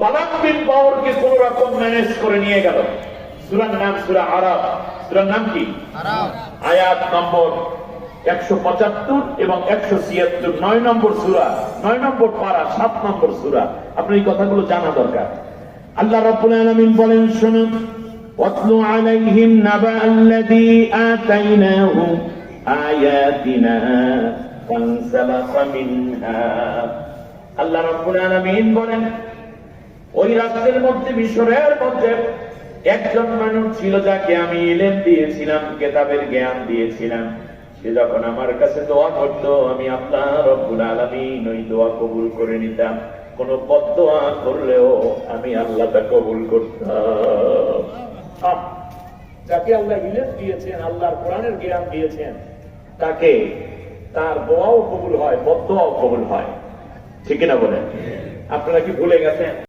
বালাক বিন বাওরকে কোন রকম ম্যানেজ করে নিয়ে গেল। সূরার নাম সূরা আরাফ। সূরার নাম কি? আরাফ। আয়াত নম্বর 175 এবং 176, 9 নম্বর সূরা, 9 নম্বর পারা, 7 নম্বর সূরা। আপনার এই কথাগুলো জানা দরকার। আল্লাহ রাব্বুল আলামিন বলেন, শুনুন, ওয়াতলু আলাইহিম নাবা আল্লাযী আতাইনাহু আয়াতিনা ফানসালাখা মিনহা। আল্লাহ রাব্বুল আলামিন বলেন, ওই রাষ্ট্রের মধ্যে, মিশরের মধ্যে একজন মানুষ ছিল যাকে আমি ইলম দিয়েছিলাম, কিতাবের জ্ঞান দিয়েছিলাম। সে যখন আমার কাছে দোয়া করতো, আমি আল্লাহ রাব্বুল আলামিন ওই দোয়া কবুল করে নিতাম। কোন বদদোয়া করলেও আমি আল্লাহ তা কবুল করতাম। যাকে আল্লাহ ইলম দিয়েছেন, আল্লাহর কোরআনের জ্ঞান দিয়েছেন, তাকে তার দোয়াও কবুল হয়, বদদোয়াও কবুল হয়। ঠিক না বলেন? আপনারা কি ভুলে গেছেন?